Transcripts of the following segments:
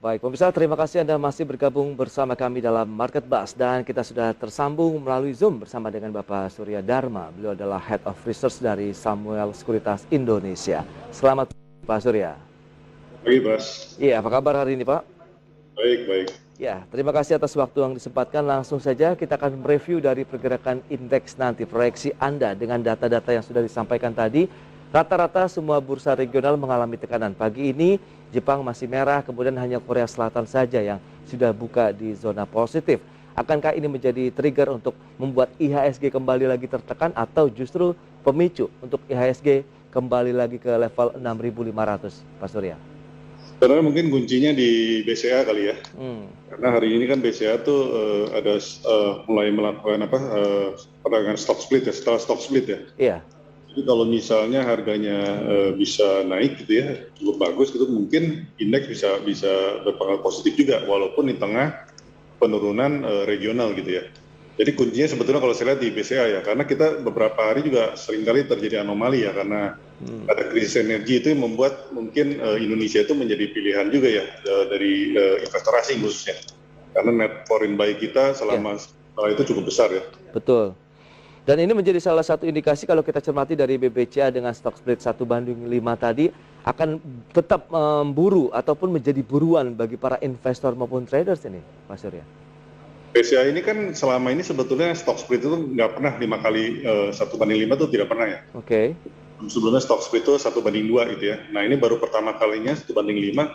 Baik, pemirsa, terima kasih Anda masih bergabung bersama kami dalam Market Buzz dan kita sudah tersambung melalui Zoom bersama dengan Bapak Surya Dharma. Beliau adalah Head of Research dari Samuel Sekuritas Indonesia. Selamat Pak Surya. Baik, Mas. Iya, apa kabar hari ini, Pak? Baik, baik. Ya, terima kasih atas waktu yang disempatkan. Langsung saja kita akan mereview dari pergerakan indeks nanti, proyeksi Anda dengan data-data yang sudah disampaikan tadi. Rata-rata semua bursa regional mengalami tekanan. Pagi ini Jepang masih merah, kemudian hanya Korea Selatan saja yang sudah buka di zona positif. Akankah ini menjadi trigger untuk membuat IHSG kembali lagi tertekan atau justru pemicu untuk IHSG kembali lagi ke level 6.500, Pak Surya? Sebenarnya mungkin kuncinya di BCA kali ya. Karena hari ini kan BCA tuh ada mulai melakukan perdagangan stock split ya, setelah stock split ya. Iya. Jadi kalau misalnya harganya bisa naik gitu ya, cukup bagus gitu, mungkin indeks bisa berpengaruh positif juga, walaupun di tengah penurunan regional gitu ya. Jadi kuncinya sebetulnya kalau saya lihat di BCA ya, karena kita beberapa hari juga seringkali terjadi anomali ya, karena ada krisis energi itu yang membuat mungkin Indonesia itu menjadi pilihan juga ya dari investor asing khususnya. Karena net foreign buy kita selama itu cukup besar ya. Betul. Dan ini menjadi salah satu indikasi kalau kita cermati dari BBCA dengan stock split 1:5 tadi akan tetap memburu ataupun menjadi buruan bagi para investor maupun traders ini, Pak Surya. BCA ini kan selama ini sebetulnya stock split itu nggak pernah 5 kali 1:5 itu tidak pernah ya. Oke. Sebelumnya stock split itu 1:2 gitu ya. Nah ini baru pertama kalinya 1:5.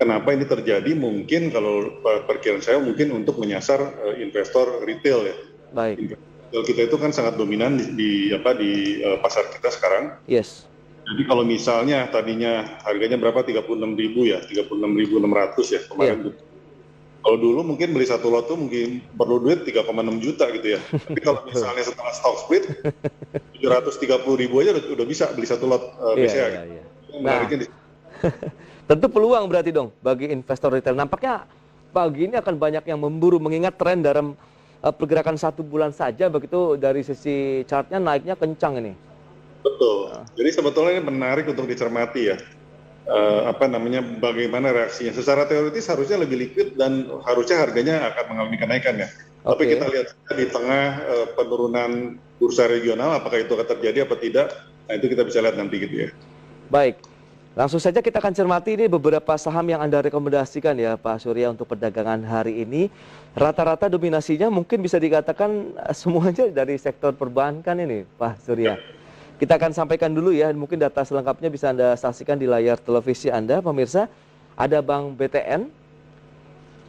Kenapa ini terjadi? Mungkin kalau perkiraan saya mungkin untuk menyasar investor retail ya. Baik. Retail kita itu kan sangat dominan di pasar kita sekarang. Yes. Jadi kalau misalnya tadinya harganya berapa 36.000 ya, 36.600 ya kemarin. Kalau dulu mungkin beli satu lot tuh mungkin perlu duit 3,6 juta gitu ya. Tapi kalau misalnya setelah stock split 730.000 aja udah bisa beli satu lot BCA. Iya. Nah, tentu peluang berarti dong bagi investor retail. Nampaknya pagi ini akan banyak yang memburu mengingat tren dalam pergerakan 1 bulan saja begitu dari sisi chartnya naiknya kencang ini. Betul. Jadi sebetulnya ini menarik untuk dicermati ya. Bagaimana reaksinya. Secara teoritis harusnya lebih liquid dan harusnya harganya akan mengalami kenaikan ya. Tapi kita lihat di tengah penurunan bursa regional apakah itu akan terjadi apa tidak. Nah itu kita bisa lihat nanti gitu ya. Baik. Langsung saja kita akan cermati ini beberapa saham yang Anda rekomendasikan ya Pak Surya untuk perdagangan hari ini. Rata-rata dominasinya mungkin bisa dikatakan semuanya dari sektor perbankan ini Pak Surya. Kita akan sampaikan dulu ya, mungkin data selengkapnya bisa Anda saksikan di layar televisi Anda, pemirsa. Ada Bank BTN,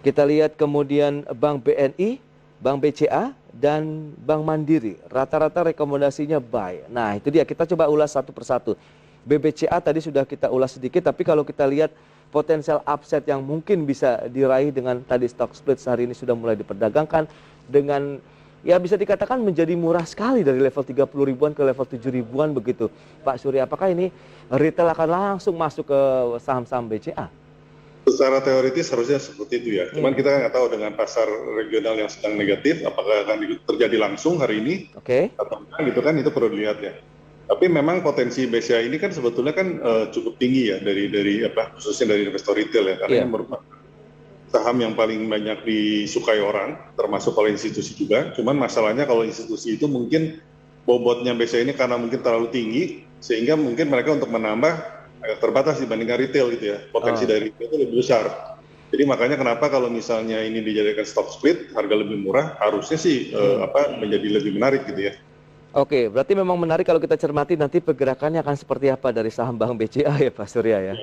kita lihat kemudian Bank BNI, Bank BCA, dan Bank Mandiri. Rata-rata rekomendasinya buy. Nah itu dia, kita coba ulas satu persatu. BBCA tadi sudah kita ulas sedikit, tapi kalau kita lihat potensial upside yang mungkin bisa diraih dengan tadi stock split sehari ini sudah mulai diperdagangkan dengan ya bisa dikatakan menjadi murah sekali dari level 30 ribuan ke level 7 ribuan begitu. Pak Surya, apakah ini retail akan langsung masuk ke saham-saham BCA? Secara teoritis harusnya seperti itu ya. Cuman kita nggak tahu dengan pasar regional yang sedang negatif, apakah akan terjadi langsung hari ini atau enggak gitu kan, itu perlu dilihat ya. Tapi memang potensi BCA ini kan sebetulnya kan cukup tinggi ya dari khususnya dari investor retail ya, karena ini merupakan saham yang paling banyak disukai orang, termasuk oleh institusi juga. Cuman masalahnya kalau institusi itu mungkin bobotnya BCA ini karena mungkin terlalu tinggi, sehingga mungkin mereka untuk menambah terbatas dibandingkan retail gitu ya. Potensi dari retail itu lebih besar. Jadi makanya kenapa kalau misalnya ini dijadikan stock split, harga lebih murah, harusnya sih menjadi lebih menarik gitu ya. Oke, berarti memang menarik kalau kita cermati nanti pergerakannya akan seperti apa dari saham Bank BCA ya Pak Surya ya.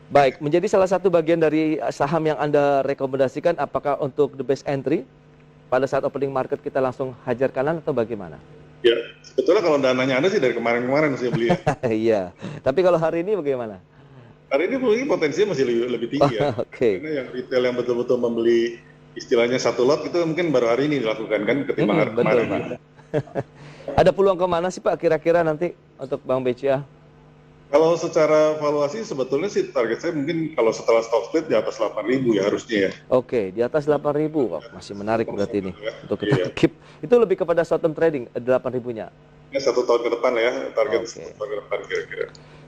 Baik, menjadi salah satu bagian dari saham yang Anda rekomendasikan, apakah untuk the best entry pada saat opening market kita langsung hajar kanan atau bagaimana? Ya, sebetulnya kalau dananya Anda sih dari kemarin-kemarin saya beli ya. Iya, tapi kalau hari ini bagaimana? Hari ini mungkin potensinya masih lebih tinggi ya. Karena yang retail yang betul-betul membeli istilahnya satu lot itu mungkin baru hari ini dilakukan kan ketimbang hari kemarin. Betul, ada peluang kemana sih Pak kira-kira nanti untuk Bank BCA? Kalau secara valuasi sebetulnya sih target saya mungkin kalau setelah stock split di atas 8.000 ya harusnya ya. Oke, di atas 8.000. Oh, masih menarik berarti ini untuk kita keep. Itu lebih kepada short term trading 8.000-nya. Ya 1 tahun ke depan ya, target 1 tahun ke depan kira-kira.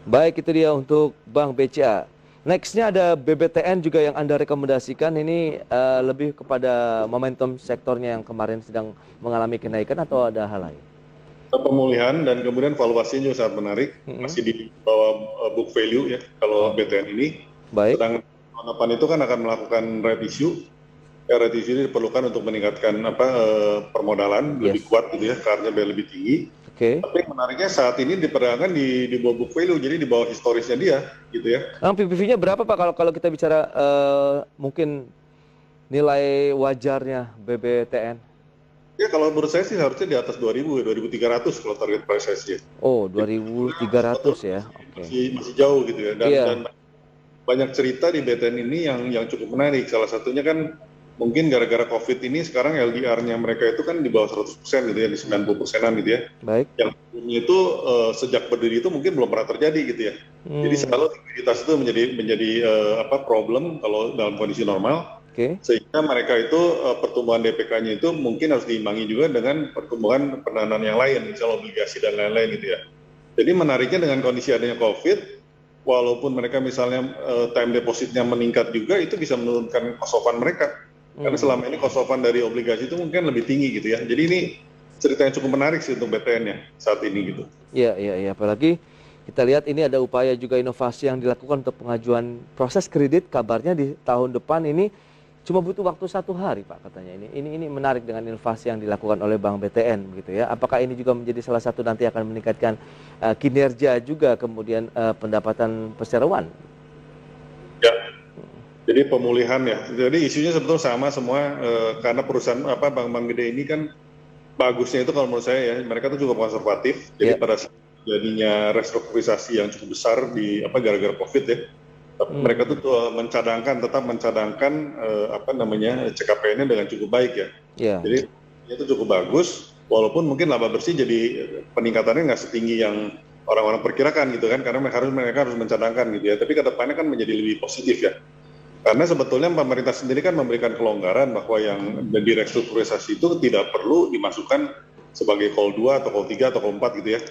Baik, itu dia untuk Bank BCA. Nextnya ada BBTN juga yang Anda rekomendasikan. Ini lebih kepada momentum sektornya yang kemarin sedang mengalami kenaikan atau ada hal lain? Pemulihan dan kemudian valuasinya juga sangat menarik, masih di bawah book value ya kalau BTN ini. Baik. Sedangkan tahun depan itu kan akan melakukan right issue. Right issue ini diperlukan untuk meningkatkan permodalan lebih kuat gitu ya, karena biar lebih tinggi. Tapi menariknya saat ini diperdagangkan di bawah book value, jadi di bawah historisnya dia, gitu ya. PBV-nya berapa Pak kalau kita bicara mungkin nilai wajarnya BBTN? Ya kalau menurut saya sih harusnya di atas 2000, 2300 kalau target price saya. Oh, 2300 ya. Masih jauh gitu ya. Dan banyak cerita di BTN ini yang cukup menarik. Salah satunya kan mungkin gara-gara COVID ini sekarang LDR-nya mereka itu kan di bawah 100% gitu ya, di 90%-an gitu ya. Baik. Yang sebelumnya itu sejak berdiri itu mungkin belum pernah terjadi gitu ya. Jadi selalu likuiditas itu menjadi problem kalau dalam kondisi normal. Sehingga mereka itu pertumbuhan DPK-nya itu mungkin harus diimbangi juga dengan pertumbuhan pendanaan yang lain, misalnya obligasi dan lain-lain gitu ya. Jadi menariknya dengan kondisi adanya COVID, walaupun mereka misalnya time depositnya meningkat juga, itu bisa menurunkan cost of fund mereka. Karena selama ini cost of fund dari obligasi itu mungkin lebih tinggi gitu ya. Jadi ini cerita yang cukup menarik sih untuk BTN-nya saat ini gitu. Iya. Apalagi kita lihat ini ada upaya juga inovasi yang dilakukan untuk pengajuan proses kredit. Kabarnya di tahun depan ini cuma butuh waktu 1 hari Pak katanya. Ini menarik dengan inovasi yang dilakukan oleh Bank BTN gitu ya. Apakah ini juga menjadi salah satu nanti akan meningkatkan kinerja juga kemudian pendapatan perseroan? Ya. Jadi pemulihan ya. Jadi isunya sebetulnya sama semua karena perusahaan bank-bank gede ini kan bagusnya itu kalau menurut saya ya mereka tuh cukup konservatif. Jadi pada saat jadinya restrukturisasi yang cukup besar di gara-gara COVID ya. Mereka tuh tetap mencadangkan CKPN-nya dengan cukup baik ya. Jadi itu cukup bagus walaupun mungkin laba bersih jadi peningkatannya nggak setinggi yang orang-orang perkirakan gitu kan karena mereka harus mencadangkan gitu ya. Tapi ke depannya kan menjadi lebih positif ya. Karena sebetulnya pemerintah sendiri kan memberikan kelonggaran bahwa yang di restrukturisasi itu tidak perlu dimasukkan sebagai call 2 atau call 3 atau call 4 gitu ya.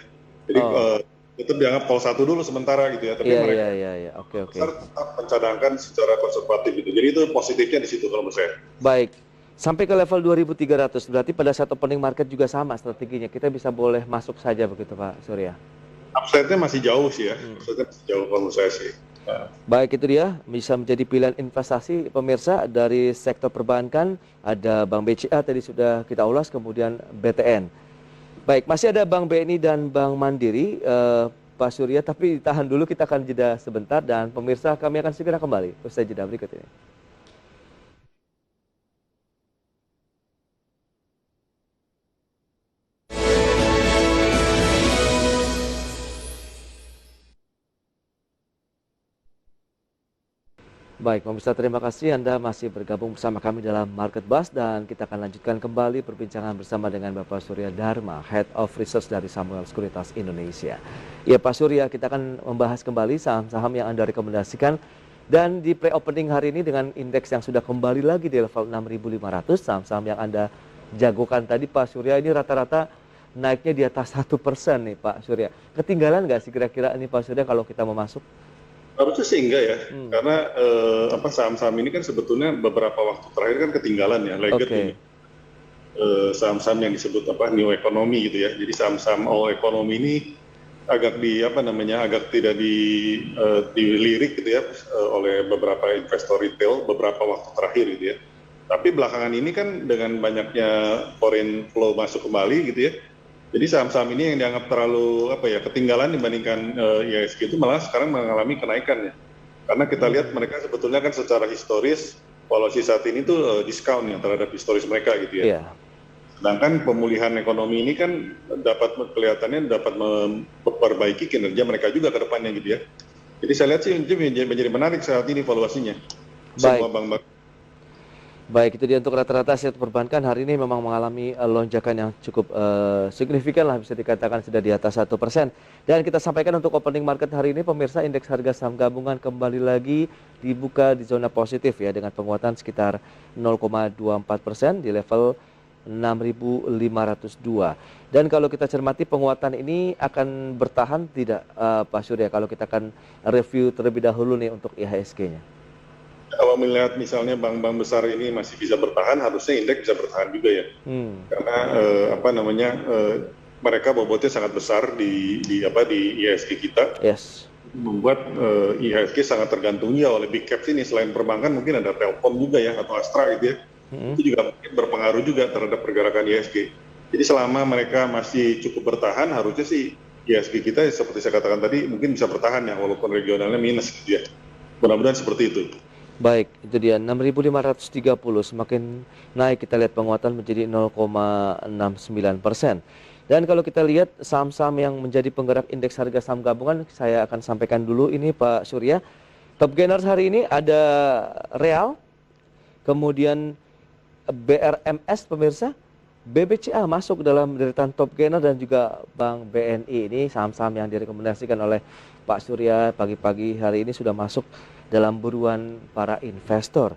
Jadi itu dianggap call 1 dulu sementara gitu ya. Tapi mereka tetap mencadangkan secara konservatif gitu. Jadi itu positifnya di situ kalau menurut saya. Baik. Sampai ke level 2300 berarti pada saat opening market juga sama strateginya. Kita bisa boleh masuk saja begitu Pak Surya. Upside-nya masih jauh sih ya. Upside-nya masih jauh kalau menurut saya sih. Baik, itu dia bisa menjadi pilihan investasi pemirsa dari sektor perbankan. Ada Bank BCA tadi sudah kita ulas, kemudian BTN. Baik, masih ada Bank BNI dan Bank Mandiri, Pak Surya, tapi tahan dulu, kita akan jeda sebentar dan pemirsa kami akan segera kembali usai jeda berikut ini. Baik, pemirsa, terima kasih Anda masih bergabung bersama kami dalam Market Buzz dan kita akan lanjutkan kembali perbincangan bersama dengan Bapak Surya Dharma, Head of Research dari Samuel Sekuritas Indonesia. Ya Pak Surya, kita akan membahas kembali saham-saham yang Anda rekomendasikan dan di pre-opening hari ini dengan indeks yang sudah kembali lagi di level 6.500, saham-saham yang Anda jagokan tadi Pak Surya ini rata-rata naiknya di atas 1% nih Pak Surya. Ketinggalan nggak sih kira-kira ini Pak Surya kalau kita mau masuk? Harusnya sih enggak ya, karena saham-saham ini kan sebetulnya beberapa waktu terakhir kan ketinggalan ya, laggard ini. Saham-saham yang disebut new economy gitu ya. Jadi saham-saham all economy ini agak agak tidak dilirik gitu ya oleh beberapa investor retail beberapa waktu terakhir gitu ya. Tapi belakangan ini kan dengan banyaknya foreign flow masuk kembali gitu ya. Jadi saham-saham ini yang dianggap terlalu ketinggalan dibandingkan IHSG itu malah sekarang mengalami kenaikan ya. Karena kita lihat mereka sebetulnya kan secara historis valuasi saat ini tuh discount ya terhadap historis mereka gitu ya. Sedangkan pemulihan ekonomi ini kan kelihatannya dapat memperbaiki kinerja mereka juga ke depannya gitu ya. Jadi saya lihat sih menjadi menarik saat ini valuasinya. Semua bank-bank. Baik, itu dia untuk rata-rata aset perbankan hari ini memang mengalami lonjakan yang cukup signifikan lah, bisa dikatakan sudah di atas 1%. Dan kita sampaikan untuk opening market hari ini pemirsa, indeks harga saham gabungan kembali lagi dibuka di zona positif ya dengan penguatan sekitar 0,24% di level 6.502. Dan kalau kita cermati penguatan ini akan bertahan tidak Pak Surya kalau kita akan review terlebih dahulu nih untuk IHSG-nya? Kalau melihat misalnya bank-bank besar ini masih bisa bertahan, harusnya indeks bisa bertahan juga ya. Karena mereka bobotnya sangat besar di IHSG kita. Yes. Membuat IHSG sangat tergantung ya oleh big caps ini. Selain perbankan mungkin ada Telkom juga ya atau Astra gitu ya. Itu juga mungkin berpengaruh juga terhadap pergerakan IHSG. Jadi selama mereka masih cukup bertahan, harusnya sih IHSG kita seperti saya katakan tadi mungkin bisa bertahan ya walaupun regionalnya minus gitu ya. Mudah-mudahan seperti itu. Baik, itu dia 6.530 semakin naik kita lihat penguatan menjadi 0,69%. Dan kalau kita lihat saham-saham yang menjadi penggerak indeks harga saham gabungan, saya akan sampaikan dulu ini Pak Surya. Top gainers hari ini ada Real, kemudian BRMS pemirsa, BBCA masuk dalam deretan top gainer dan juga Bank BNI. Ini saham-saham yang direkomendasikan oleh Pak Surya pagi-pagi hari ini sudah masuk dalam buruan para investor.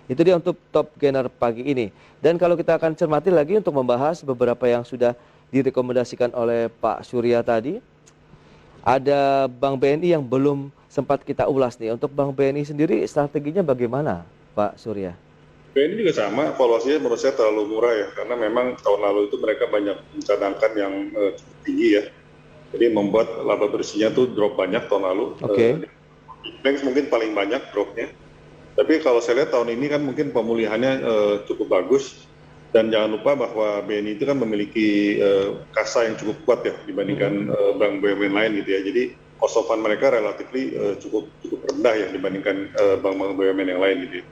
Itu dia untuk top gainer pagi ini. Dan kalau kita akan cermati lagi untuk membahas beberapa yang sudah direkomendasikan oleh Pak Surya tadi, ada Bank BNI yang belum sempat kita ulas nih. Untuk Bank BNI sendiri strateginya bagaimana Pak Surya? BNI juga sama, valuasinya menurut saya terlalu murah ya, karena memang tahun lalu itu mereka banyak mencadangkan yang cukup tinggi ya. Jadi membuat laba bersihnya tuh drop banyak tahun lalu. Banks mungkin paling banyak dropnya. Tapi kalau saya lihat tahun ini kan mungkin pemulihannya cukup bagus. Dan jangan lupa bahwa BNI itu kan memiliki kasa yang cukup kuat ya dibandingkan bank BUMN lain gitu ya. Jadi cost of fund mereka relatif cukup rendah ya dibandingkan bank-bank BUMN yang lain gitu ya.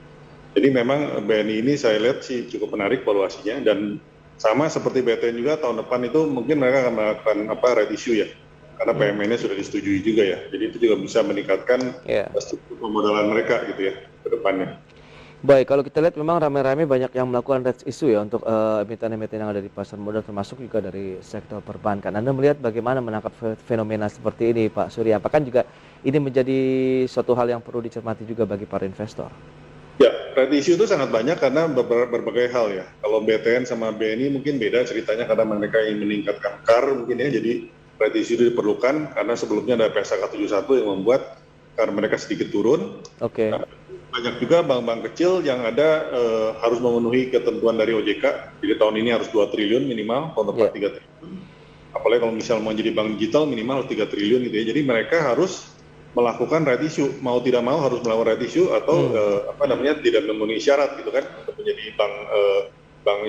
Jadi memang BNI ini saya lihat sih cukup menarik valuasinya, dan sama seperti BTN juga tahun depan itu mungkin mereka akan melakukan right issue ya. Karena PMN-nya sudah disetujui juga ya. Jadi itu juga bisa meningkatkan struktur pemodalan mereka gitu ya ke depannya. Baik, kalau kita lihat memang ramai-ramai banyak yang melakukan rights issue ya untuk emiten-emiten yang ada di pasar modal termasuk juga dari sektor perbankan. Anda melihat bagaimana menangkap fenomena seperti ini Pak Surya? Apakah juga ini menjadi suatu hal yang perlu dicermati juga bagi para investor? Ya, right issue itu sangat banyak karena berbagai hal ya. Kalau BTN sama BNI mungkin beda ceritanya karena mereka ingin meningkatkan CAR mungkin ya. Jadi right issue itu diperlukan karena sebelumnya ada PSAK 71 yang membuat CAR mereka sedikit turun. Nah, banyak juga bank-bank kecil yang ada harus memenuhi ketentuan dari OJK. Jadi tahun ini harus 2 triliun minimal, tahun depan 3 triliun. Apalagi kalau misal mau jadi bank digital minimal 3 triliun gitu ya. Jadi mereka harus melakukan right issue, mau tidak mau harus melakukan right issue atau tidak memenuhi syarat gitu kan untuk menjadi bank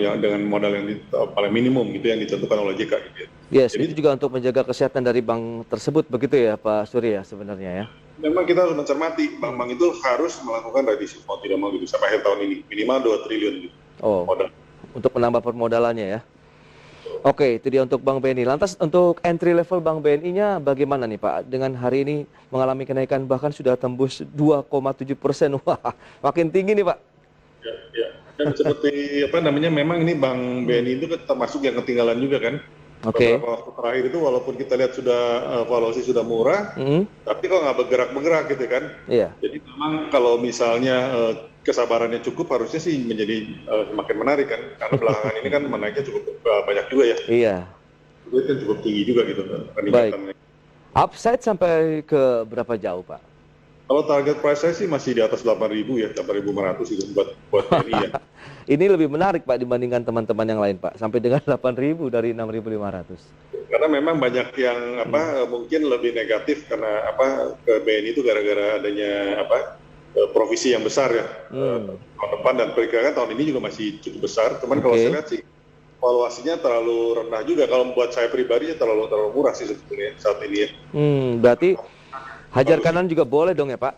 yang dengan modal yang paling minimum gitu yang ditentukan oleh OJK gitu ya. Yes, jadi itu juga untuk menjaga kesehatan dari bank tersebut begitu ya Pak Surya sebenarnya ya. Memang kita harus mencermati bank-bank itu harus melakukan right issue mau tidak mau gitu sampai akhir tahun ini minimal 2 triliun gitu. Modal. Untuk menambah permodalannya ya. Oke, itu dia untuk Bank BNI. Lantas untuk entry level Bank BNI-nya bagaimana nih Pak? Dengan hari ini mengalami kenaikan bahkan sudah tembus 2,7%. Wah, makin tinggi nih Pak. Ya. Dan seperti memang ini Bank BNI itu termasuk yang ketinggalan juga kan. Beberapa waktu terakhir itu walaupun kita lihat sudah valuasi sudah murah, tapi kok nggak bergerak-bergerak gitu kan. Iya. Jadi memang kalau misalnya kesabarannya cukup harusnya sih menjadi semakin menarik kan, karena belakangan ini kan menaiknya cukup banyak juga ya. Iya. Itu kan cukup tinggi juga gitu peningkatannya. Baik. Upside sampai ke berapa jauh Pak? Kalau target price saya sih masih di atas 8.000 ya, 8.500 itu buat BNI ya. Ini lebih menarik Pak dibandingkan teman-teman yang lain Pak, sampai dengan 8.000 dari 6.500. Karena memang banyak yang mungkin lebih negatif karena ke BNI itu gara-gara adanya provisi yang besar ya tahun depan, dan perkiraan tahun ini juga masih cukup besar. Cuman kalau saya lihat sih valuasinya terlalu rendah juga. Kalau buat saya pribadi terlalu murah sih sebetulnya saat ini ya. Berarti hajar kanan juga boleh dong ya Pak.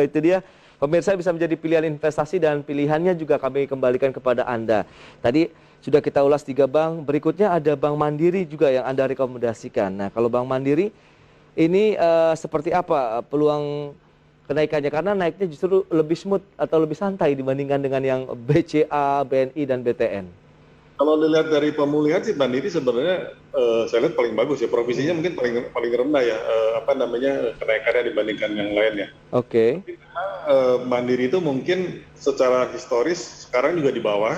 Itu dia. Pemirsa bisa menjadi pilihan investasi dan pilihannya juga kami kembalikan kepada Anda. Tadi sudah kita ulas 3 bank, berikutnya ada Bank Mandiri juga yang Anda rekomendasikan. Nah kalau Bank Mandiri ini seperti apa peluang kenaikannya? Karena naiknya justru lebih smooth atau lebih santai dibandingkan dengan yang BCA, BNI, dan BTN. Kalau dilihat dari pemulihan sih Mandiri sebenarnya saya lihat paling bagus ya, provisinya mungkin paling rendah ya, kenaikannya dibandingkan yang lain ya. Tapi memang Mandiri itu mungkin secara historis sekarang juga di bawah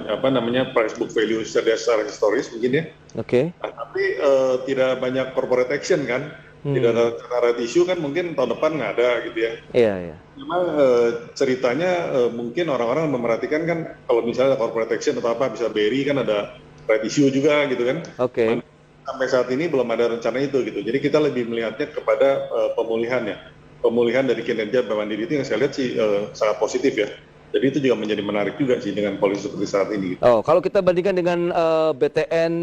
apa namanya price book value secara historis mungkin ya. Oke. Nah, tapi tidak banyak corporate action kan, tidak ada right issue kan mungkin tahun depan nggak ada gitu ya. Iya, iya. Memang ceritanya mungkin orang-orang memperhatikan kan kalau misalnya corporate action atau apa bisa BRI kan ada right issue juga gitu kan. Oke. Sampai saat ini belum ada rencana itu gitu. Jadi kita lebih melihatnya kepada pemulihan ya. Pemulihan dari kinerja Bank Mandiri itu yang saya lihat sih sangat positif ya. Jadi itu juga menjadi menarik juga sih dengan polisi seperti saat ini. Oh, kalau kita bandingkan dengan BTN,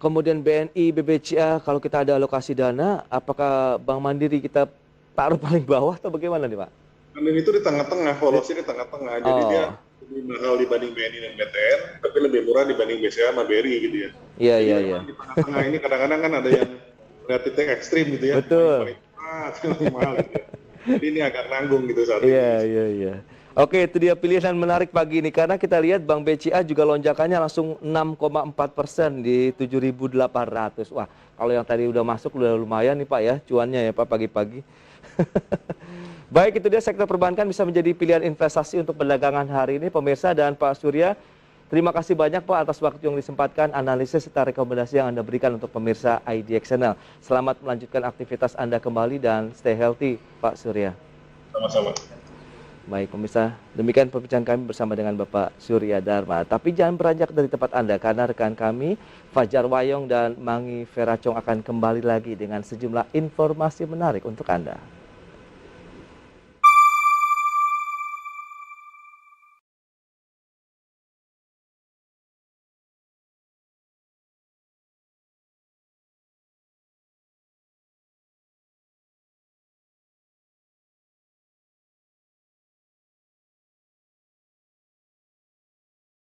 kemudian BNI, BBCA, kalau kita ada alokasi dana, apakah Bank Mandiri kita taruh paling bawah atau bagaimana nih Pak? Mandiri itu di tengah-tengah, polisi di tengah-tengah. Jadi dia lebih mahal dibanding BNI dan BTN, tapi lebih murah dibanding BCA sama BRI gitu ya. Iya, iya, iya. Di tengah-tengah ini kadang-kadang kan ada yang titik ekstrim gitu ya. Betul. Lebih mahal gitu ya. Jadi ini agak nanggung gitu saat ini. Iya, iya, iya. Oke, itu dia pilihan menarik pagi ini karena kita lihat Bank BCA juga lonjakannya langsung 6,4% di 7.800. Wah, kalau yang tadi udah masuk udah lumayan nih Pak ya, cuannya ya Pak pagi-pagi. Baik, itu dia sektor perbankan bisa menjadi pilihan investasi untuk perdagangan hari ini pemirsa dan Pak Surya. Terima kasih banyak Pak atas waktu yang disempatkan, analisis serta rekomendasi yang Anda berikan untuk pemirsa IDX Channel. Selamat melanjutkan aktivitas Anda kembali dan stay healthy Pak Surya. Sama-sama. Baik pemirsa, demikian perbincangan kami bersama dengan Bapak Surya Dharma. Tapi jangan beranjak dari tempat Anda karena rekan kami Fajar Wayong dan Mangi Feracong akan kembali lagi dengan sejumlah informasi menarik untuk Anda.